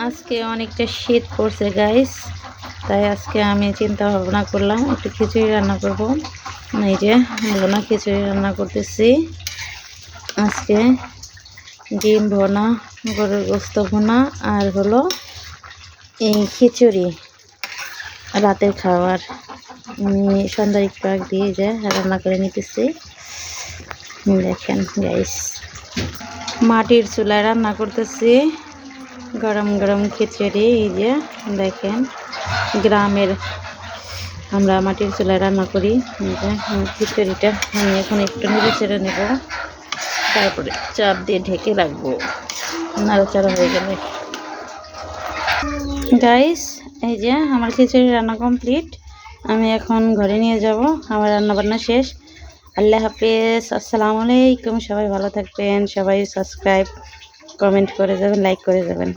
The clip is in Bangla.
আজকে অনেকটা শীত পড়ছে গাইস, তাই আজকে আমি চিন্তা ভাবনা করলাম একটু খিচুড়ি রান্না করব। এই যে ভোনা খিচুড়ি রান্না করতেছি। আজকে ডিম ভোনা, গরুর গোস্ত ভোনা আর হলো এই খিচুড়ি রাতের খাবার। আমি সন্ধ্যার একটু আগ দিয়ে যে রান্না করে নিতেছি। দেখেন গাইস, মাটির চুলায় রান্না করতেছি গরম গরম খিচুড়ি। এই যে দেখেন, গ্রামের আমরা মাটির চুলায় রান্না করি। খিচুড়িটা আমি এখন একটু নেড়ে চেড়ে নেব, তারপরে চাপ দিয়ে ঢেকে রাখবো নাড়াচাড়া হয়ে গেলে। গাইস, এই যে আমার খিচুড়ি রান্না কমপ্লিট। আমি এখন ঘরে নিয়ে যাব, আমার রান্না বান্না শেষ। আল্লাহ হাফেজ, আসসালামু আলাইকুম। সবাই ভালো থাকবেন, সবাই সাবস্ক্রাইব কমেন্ট করে যাবেন, লাইক করে যাবেন।